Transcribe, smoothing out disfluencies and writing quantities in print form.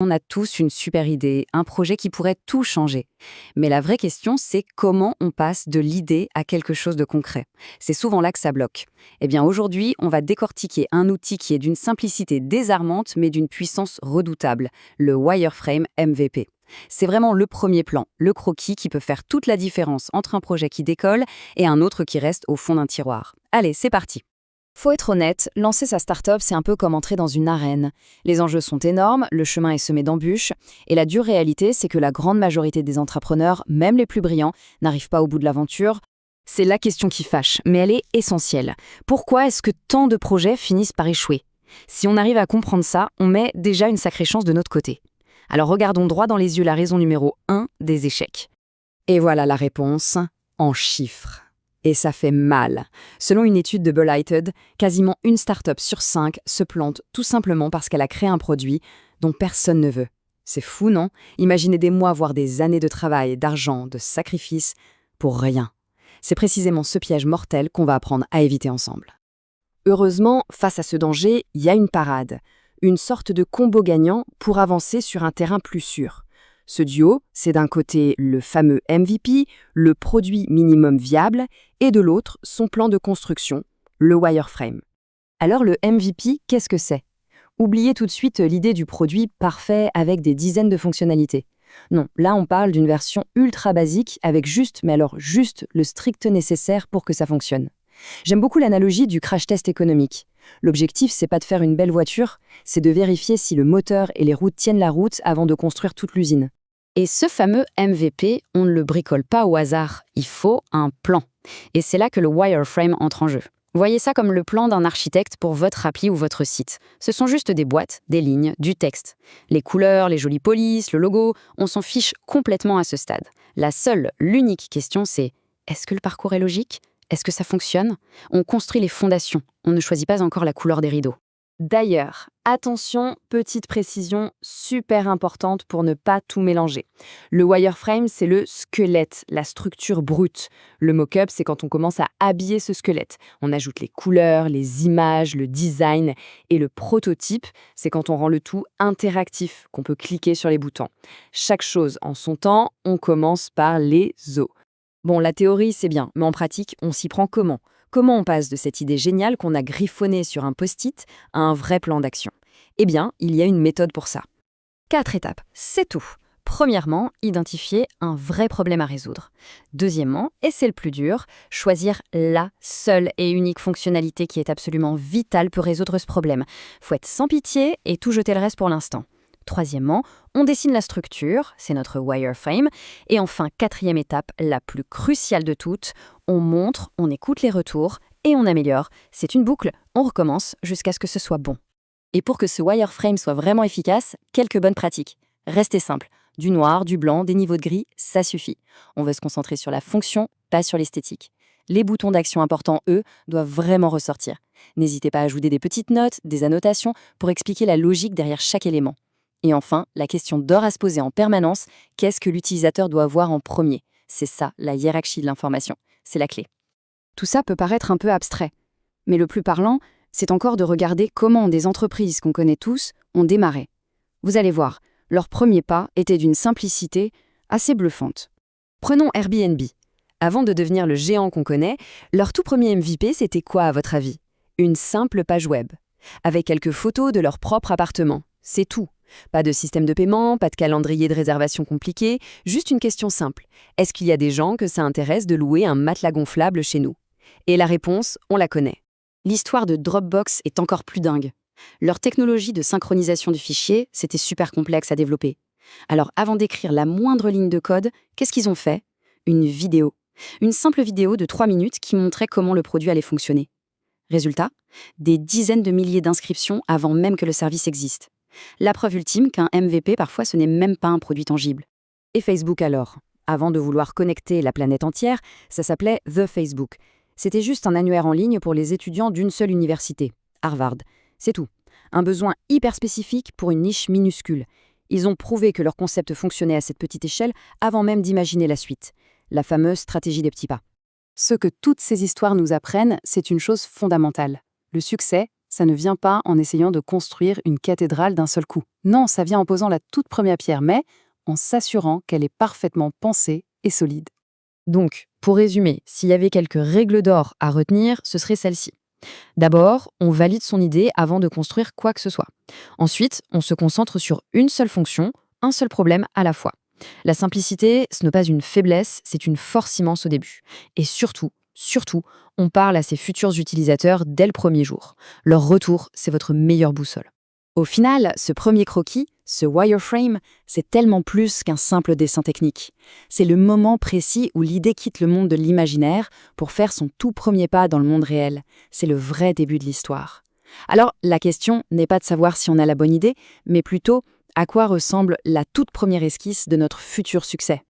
On a tous une super idée, un projet qui pourrait tout changer. Mais la vraie question, c'est comment on passe de l'idée à quelque chose de concret. C'est souvent là que ça bloque. Eh bien, aujourd'hui, on va décortiquer un outil qui est d'une simplicité désarmante, mais d'une puissance redoutable, le Wireframe MVP. C'est vraiment le premier plan, le croquis qui peut faire toute la différence entre un projet qui décolle et un autre qui reste au fond d'un tiroir. Allez, c'est parti! Faut être honnête, lancer sa start-up, c'est un peu comme entrer dans une arène. Les enjeux sont énormes, le chemin est semé d'embûches, et la dure réalité, c'est que la grande majorité des entrepreneurs, même les plus brillants, n'arrivent pas au bout de l'aventure. C'est la question qui fâche, mais elle est essentielle. Pourquoi est-ce que tant de projets finissent par échouer? Si on arrive à comprendre ça, on met déjà une sacrée chance de notre côté. Alors regardons droit dans les yeux la raison numéro 1 des échecs. Et voilà la réponse, en chiffres. Et ça fait mal. Selon une étude de Belighted, quasiment une start-up sur 5 se plante tout simplement parce qu'elle a créé un produit dont personne ne veut. C'est fou, non? Imaginez des mois, voire des années de travail, d'argent, de sacrifices, pour rien. C'est précisément ce piège mortel qu'on va apprendre à éviter ensemble. Heureusement, face à ce danger, il y a une parade. Une sorte de combo gagnant pour avancer sur un terrain plus sûr. Ce duo, c'est d'un côté le fameux MVP, le produit minimum viable, et de l'autre, son plan de construction, le wireframe. Alors le MVP, qu'est-ce que c'est? Oubliez tout de suite l'idée du produit parfait avec des dizaines de fonctionnalités. Non, là on parle d'une version ultra basique avec juste le strict nécessaire pour que ça fonctionne. J'aime beaucoup l'analogie du crash test économique. L'objectif, c'est pas de faire une belle voiture, c'est de vérifier si le moteur et les roues tiennent la route avant de construire toute l'usine. Et ce fameux MVP, on ne le bricole pas au hasard, il faut un plan. Et c'est là que le wireframe entre en jeu. Voyez ça comme le plan d'un architecte pour votre appli ou votre site. Ce sont juste des boîtes, des lignes, du texte. Les couleurs, les jolies polices, le logo, on s'en fiche complètement à ce stade. L'unique question, c'est est-ce que le parcours est logique? Est-ce que ça fonctionne? On construit les fondations, on ne choisit pas encore la couleur des rideaux. D'ailleurs, attention, petite précision super importante pour ne pas tout mélanger. Le wireframe, c'est le squelette, la structure brute. Le mock-up, c'est quand on commence à habiller ce squelette. On ajoute les couleurs, les images, le design. Et le prototype, c'est quand on rend le tout interactif, qu'on peut cliquer sur les boutons. Chaque chose en son temps, on commence par les os. Bon, la théorie, c'est bien, mais en pratique, on s'y prend comment? Comment on passe de cette idée géniale qu'on a griffonnée sur un post-it à un vrai plan d'action? Eh bien, il y a une méthode pour ça. 4 étapes, c'est tout. Premièrement, identifier un vrai problème à résoudre. Deuxièmement, et c'est le plus dur, choisir la seule et unique fonctionnalité qui est absolument vitale pour résoudre ce problème. Faut être sans pitié et tout jeter le reste pour l'instant. Troisièmement, on dessine la structure, c'est notre wireframe. Et enfin, quatrième étape, la plus cruciale de toutes, on montre, on écoute les retours et on améliore. C'est une boucle, on recommence jusqu'à ce que ce soit bon. Et pour que ce wireframe soit vraiment efficace, quelques bonnes pratiques. Restez simple, du noir, du blanc, des niveaux de gris, ça suffit. On veut se concentrer sur la fonction, pas sur l'esthétique. Les boutons d'action importants, eux, doivent vraiment ressortir. N'hésitez pas à ajouter des petites notes, des annotations pour expliquer la logique derrière chaque élément. Et enfin, la question d'or à se poser en permanence, qu'est-ce que l'utilisateur doit voir en premier? C'est ça, la hiérarchie de l'information. C'est la clé. Tout ça peut paraître un peu abstrait, mais le plus parlant, c'est encore de regarder comment des entreprises qu'on connaît tous ont démarré. Vous allez voir, leur premier pas était d'une simplicité assez bluffante. Prenons Airbnb. Avant de devenir le géant qu'on connaît, leur tout premier MVP, c'était quoi à votre avis? Une simple page web, avec quelques photos de leur propre appartement. C'est tout. Pas de système de paiement, pas de calendrier de réservation compliqué, juste une question simple. Est-ce qu'il y a des gens que ça intéresse de louer un matelas gonflable chez nous? Et la réponse, on la connaît. L'histoire de Dropbox est encore plus dingue. Leur technologie de synchronisation du fichier, c'était super complexe à développer. Alors avant d'écrire la moindre ligne de code, qu'est-ce qu'ils ont fait? Une vidéo. Une simple vidéo de 3 minutes qui montrait comment le produit allait fonctionner. Résultat, des dizaines de milliers d'inscriptions avant même que le service existe. La preuve ultime qu'un MVP, parfois, ce n'est même pas un produit tangible. Et Facebook alors? Avant de vouloir connecter la planète entière, ça s'appelait The Facebook. C'était juste un annuaire en ligne pour les étudiants d'une seule université, Harvard. C'est tout. Un besoin hyper spécifique pour une niche minuscule. Ils ont prouvé que leur concept fonctionnait à cette petite échelle avant même d'imaginer la suite. La fameuse stratégie des petits pas. Ce que toutes ces histoires nous apprennent, c'est une chose fondamentale. Le succès, ça ne vient pas en essayant de construire une cathédrale d'un seul coup. Non, ça vient en posant la toute première pierre, mais en s'assurant qu'elle est parfaitement pensée et solide. Donc, pour résumer, s'il y avait quelques règles d'or à retenir, ce serait celle-ci. D'abord, on valide son idée avant de construire quoi que ce soit. Ensuite, on se concentre sur une seule fonction, un seul problème à la fois. La simplicité, ce n'est pas une faiblesse, c'est une force immense au début. Et surtout, on parle à ses futurs utilisateurs dès le premier jour. Leur retour, c'est votre meilleure boussole. Au final, ce premier croquis, ce wireframe, c'est tellement plus qu'un simple dessin technique. C'est le moment précis où l'idée quitte le monde de l'imaginaire pour faire son tout premier pas dans le monde réel. C'est le vrai début de l'histoire. Alors, la question n'est pas de savoir si on a la bonne idée, mais plutôt à quoi ressemble la toute première esquisse de notre futur succès.